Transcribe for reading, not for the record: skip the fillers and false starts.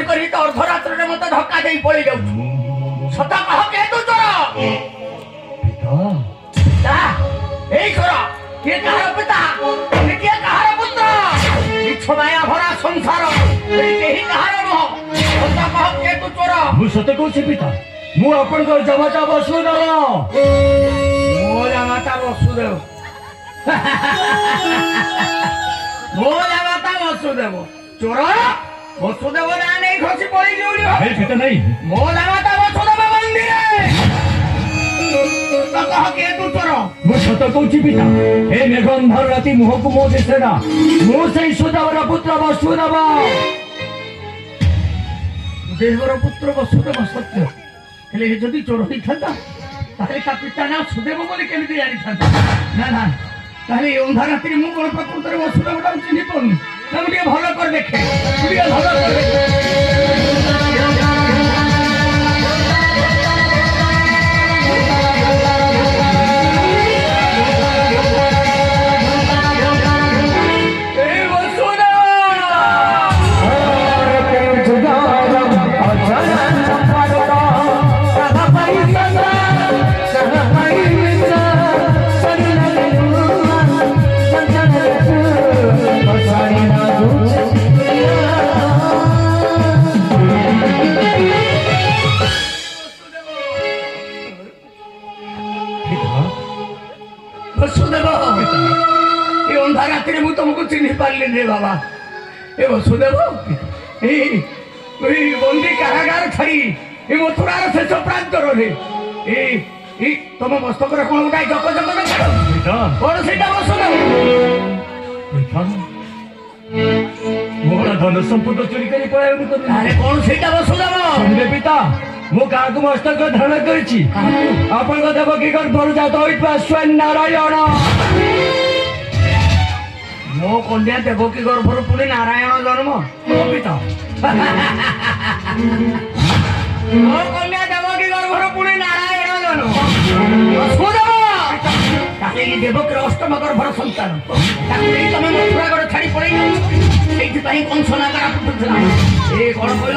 କରି ତ ଅର୍ଦ୍ଧରାତ୍ରରେ ମତେ ଧକ୍କା ଦେଇ ପଳେଇ ଯାଉଛୁ ସତ କହ କେତୁ ଚୋର ପିତା ଏଇ ଚୋର କିଏ କାହାର ପିତା କିଏ କାହାର ପୁତ୍ର ମିଛ ମାୟା ଭରା ସଂସାର କେହି କାହାର ନୁହଁ ସତ କହ କେତୁ ଚୋର ମୁଁ ସତ କହୁଛି ପିତା ମୁଁ ଆପଣଙ୍କର ଜାମାତା ବସୁଦେବ ମୋ ଜାମାତା ବସୁଦେବ ମୋ ଜାମାତା ବସୁଦେବ ଚୋର ବସୁଦେବ ନା ନେଇ ଖସି ପଳେଇ ଯୋଉଠି ପିତା ନାହିଁ ମୋ ଜାମାତା ବସୁଦେବ ମନ୍ଦିରେ କହ କିଏ ତୁ ଚୋର ମୁଁ ସତ କହୁଛି ପିତା ଏ ମେଘ ଅନ୍ଧାର ରାତି ମୁହଁକୁ ମୋ ଦିଶେ ନା ମୁଁ ସେଇ ସୁଦେବର ପୁତ୍ର ବସୁଦେବ ଦେବର ପୁତ୍ର ବସୁଦେବ ସତ୍ୟ ହେଲେ ଯଦି ଚୋର ହେଇଥାନ୍ତା ତାହେଲେ ତା ପିତା ନା ସୁଦେବ ବୋଲି କେମିତି ଜାଣିଥାନ୍ତା ନା ନା ତାହେଲେ ଏ ଅନ୍ଧାର ରାତିରେ ମୁଁ ମୋର ପ୍ରକୃତରେ ବସୁଦେବଟାକୁ ଚିହ୍ନି ପାରୁନି ତାକୁ ଟିକେ ଭଲ କରି ଦେଖେ ଟିକେ ଭଲ କରି ଦେଖେ ବସୁଦେବ ଏ ଅନ୍ଧାର ରାତିରେ ମୁଁ ତମକୁ ଚିହ୍ନି ପାରିଲିନି ରେ ବାବା ଏ ବସୁଦେବ ଏଇ ବନ୍ଦୀ କାରାଗାର ଛାଡ଼ି ଏ ମଥୁରାର ଶେଷ ପ୍ରାନ୍ତରରେ ଏଇ ତମ ମସ୍ତକରେ କଣ ଗୋଟାଏ ଜକ ଜକ କଣ ସେଇଟା ବସୁଦେବ ମୋର ଧନ ସମ୍ପଦ ଚୋରି କରି ପଳାଇବି ଆରେ କଣ ସେଇଟା ବସୁଦେବ ପିତା ମୁଁ କାହାକୁ ମସ୍ତକ ଧାରଣ କରିଛି ଆପଣଙ୍କ ଦେବକୀ ଗର୍ଭରୁ ଜାତ ହୋଇଥିବା ସ୍ୱୟଂ ନାରାୟଣ ମୋ କନ୍ୟା ଦେବକୀ ଗର୍ଭରୁ ପୁଣି ନାରାୟଣ ଜନ୍ମ ପିତା ମୋ କନ୍ୟା ଦେବକୀ ଗର୍ଭରୁ ପୁଣି ନାରାୟଣ ଜନ୍ମ ତାହେଲେ ଦେବକୀର ଅଷ୍ଟମ ଗର୍ଭର ସନ୍ତାନ ତାକୁ ନେଇ ତମେ ମଥୁରା ଗଡ଼ ଛାଡ଼ି ପଳେଇ ସେଇଥିପାଇଁ କଂସ ନାଗରା ଫୁଟୁଥିଲା ଏ କଣ କହିଲ